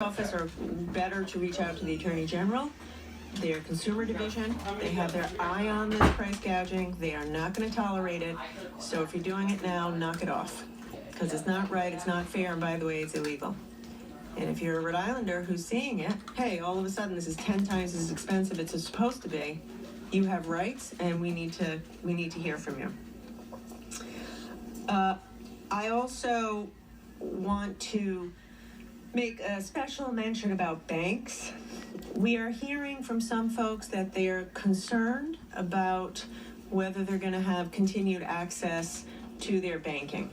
office are better to reach out to the Attorney General, their consumer division. They have their eye on this price gouging. They are not going to tolerate it. So if you're doing it now, knock it off. Because it's not right, it's not fair, and by the way, it's illegal. And if you're a Rhode Islander who's seeing it, hey, all of a sudden this is 10 times as expensive as it's supposed to be, you have rights, and we need to hear from you. I also want to make a special mention about banks. We are hearing from some folks that they're concerned about whether they're going to have continued access to their banking.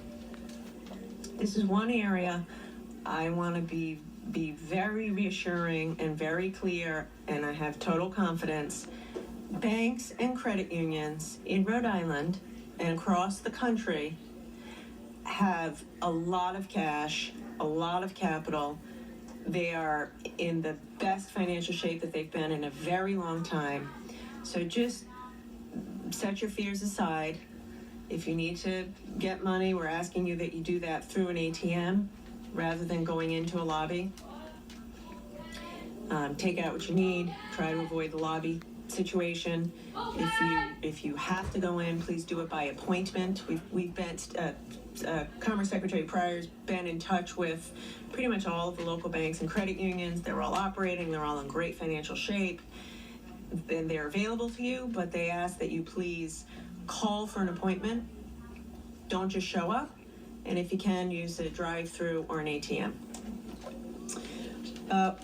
This is one area I want to be very reassuring and very clear, and I have total confidence. Banks and credit unions in Rhode Island and across the country have a lot of cash, a lot of capital. They are in the best financial shape that they've been in a very long time. So just set your fears aside. If you need to get money, we're asking you that you do that through an ATM rather than going into a lobby. Take out what you need. Try to avoid the lobby situation. If you have to go in, please do it by appointment. We've been Commerce Secretary Pryor's been in touch with pretty much all of the local banks and credit unions. They're all operating. They're all in great financial shape, and they're available to you. But they ask that you please call for an appointment. Don't just show up. And if you can, use a drive-through or an ATM.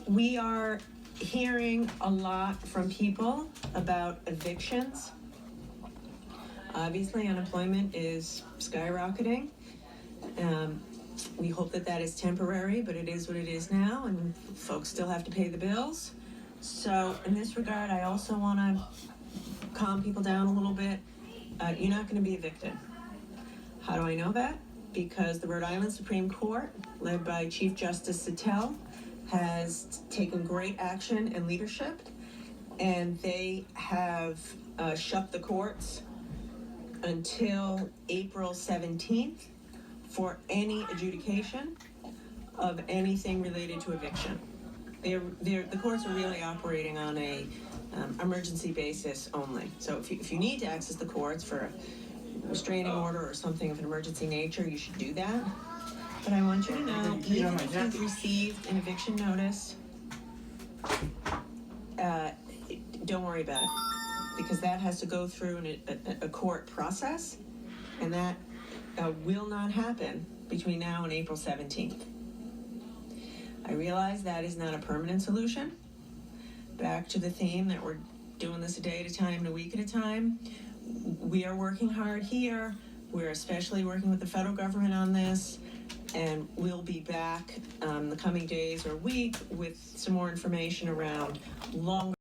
We are hearing a lot from people about evictions. Obviously, unemployment is skyrocketing. We hope that that is temporary, but it is what it is now, and folks still have to pay the bills. So in this regard, I also want to calm people down a little bit. You're not going to be evicted. How do I know that? Because the Rhode Island Supreme Court, led by Chief Justice Sattel, has taken great action and leadership, and they have shut the courts until April 17th for any adjudication of anything related to eviction. The courts are really operating on a emergency basis only. So if you need to access the courts for a restraining order or something of an emergency nature, you should do that. But I want you to know, even if you've received an eviction notice, don't worry about it, because that has to go through a court process, and that will not happen between now and April 17th. I realize that is not a permanent solution. Back to the theme that we're doing this a day at a time and a week at a time. We are working hard here. We're especially working with the federal government on this, and we'll be back the coming days or week with some more information around longer